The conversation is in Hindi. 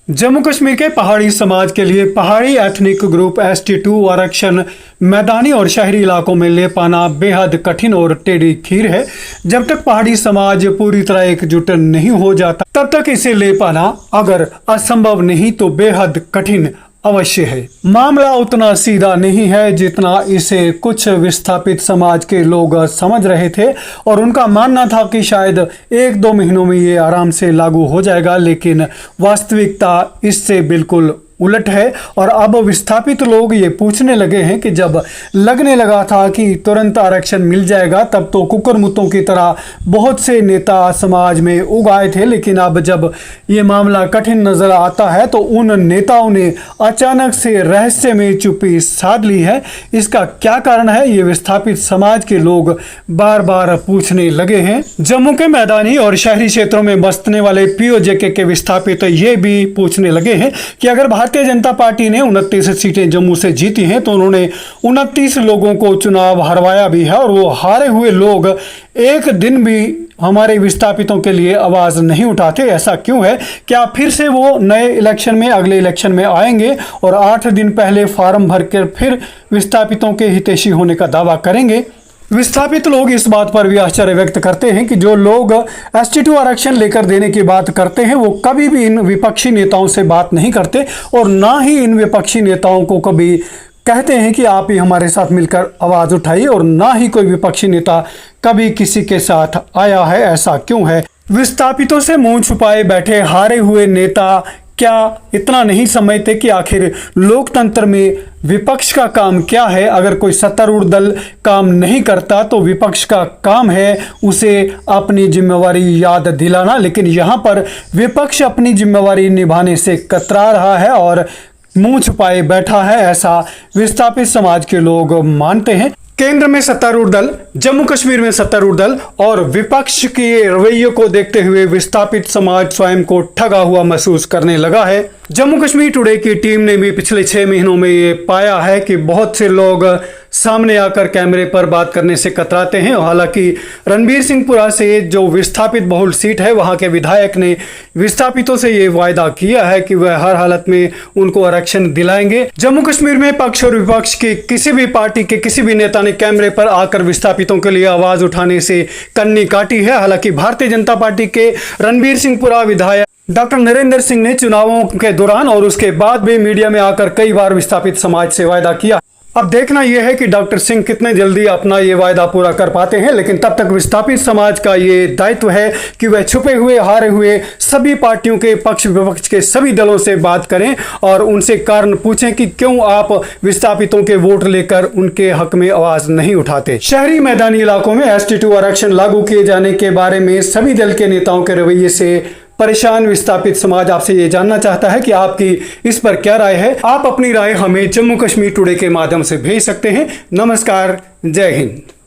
जम्मू कश्मीर के पहाड़ी समाज के लिए पहाड़ी एथनिक ग्रुप ST2 आरक्षण मैदानी और शहरी इलाकों में ले पाना बेहद कठिन और टेढ़ी खीर है। जब तक पहाड़ी समाज पूरी तरह एकजुट नहीं हो जाता तब तक इसे ले पाना अगर असंभव नहीं तो बेहद कठिन अवश्य है। मामला उतना सीधा नहीं है जितना इसे कुछ विस्थापित समाज के लोग समझ रहे थे और उनका मानना था कि शायद 1-2 महीनों में ये आराम से लागू हो जाएगा, लेकिन वास्तविकता इससे बिल्कुल उलट है। और अब विस्थापित लोग ये पूछने लगे हैं कि जब लगने लगा था कि तुरंत आरक्षण मिल जाएगा तब तो कुकुरमुत्तों की तरह बहुत से नेता समाज में उग आए थे, लेकिन अब जब ये मामला कठिन नजर आता है तो उन नेताओं ने अचानक से रहस्य में चुप्पी साध ली है। इसका क्या कारण है, ये विस्थापित समाज के लोग बार बार पूछने लगे हैं। जम्मू के मैदानी और शहरी क्षेत्रों में बसने वाले POJK के विस्थापित ये भी पूछने लगे हैं कि अगर भारतीय जनता पार्टी ने 29 सीटें जम्मू से जीती हैं तो उन्होंने 29 लोगों को चुनाव हरवाया भी है और वो हारे हुए लोग एक दिन भी हमारे विस्थापितों के लिए आवाज नहीं उठाते। ऐसा क्यों है? क्या फिर से वो नए इलेक्शन में अगले इलेक्शन में आएंगे और 8 दिन पहले फॉर्म भरकर फिर विस्थापितों के हितैषी होने का दावा करेंगे? विस्थापित लोग इस बात पर भी आश्चर्य व्यक्त करते हैं कि जो लोग ST2 आरक्षण लेकर देने की बात करते हैं वो कभी भी इन विपक्षी नेताओं से बात नहीं करते और ना ही इन विपक्षी नेताओं को कभी कहते हैं कि आप ही हमारे साथ मिलकर आवाज उठाइए, और ना ही कोई विपक्षी नेता कभी किसी के साथ आया है। ऐसा क्यों है? विस्थापितों से मुंह छुपाए बैठे हारे हुए नेता क्या इतना नहीं समझते कि आखिर लोकतंत्र में विपक्ष का काम क्या है? अगर कोई सत्तारूढ़ दल काम नहीं करता तो विपक्ष का काम है उसे अपनी जिम्मेवारी याद दिलाना, लेकिन यहाँ पर विपक्ष अपनी जिम्मेवारी निभाने से कतरा रहा है और मुंह छुपाए बैठा है, ऐसा विस्थापित समाज के लोग मानते हैं। केंद्र में सत्तारूढ़ दल, जम्मू कश्मीर में सत्तारूढ़ दल और विपक्ष के रवैये को देखते हुए विस्थापित समाज स्वयं को ठगा हुआ महसूस करने लगा है। जम्मू कश्मीर टुडे की टीम ने भी पिछले 6 महीनों में ये पाया है कि बहुत से लोग सामने आकर कैमरे पर बात करने से कतराते हैं। हालांकि रणबीर सिंहपुरा से जो विस्थापित बहुल सीट है वहां के विधायक ने विस्थापितों से ये वायदा किया है कि वह हर हालत में उनको आरक्षण दिलाएंगे। जम्मू कश्मीर में पक्ष और विपक्ष की किसी भी पार्टी के किसी भी नेता ने कैमरे पर आकर विस्थापितों के लिए आवाज उठाने से कन्नी काटी है। हालांकि भारतीय जनता पार्टी के रणबीर सिंहपुरा विधायक डॉक्टर नरेंद्र सिंह ने चुनावों के दौरान और उसके बाद भी मीडिया में आकर कई बार विस्थापित समाज से वायदा किया। अब देखना यह है कि डॉक्टर सिंह कितने जल्दी अपना ये वायदा पूरा कर पाते हैं, लेकिन तब तक विस्थापित समाज का ये दायित्व है कि वह छुपे हुए हारे हुए सभी पार्टियों के पक्ष विपक्ष के सभी दलों से बात करें और उनसे कारण पूछें कि क्यों आप विस्थापितों के वोट लेकर उनके हक में आवाज नहीं उठाते। शहरी मैदानी इलाकों में ST2 आरक्षण लागू किए जाने के बारे में सभी दल के नेताओं के रवैये से परेशान विस्थापित समाज आपसे ये जानना चाहता है कि आपकी इस पर क्या राय है। आप अपनी राय हमें जम्मू कश्मीर टुडे के माध्यम से भेज सकते हैं। नमस्कार, जय हिंद।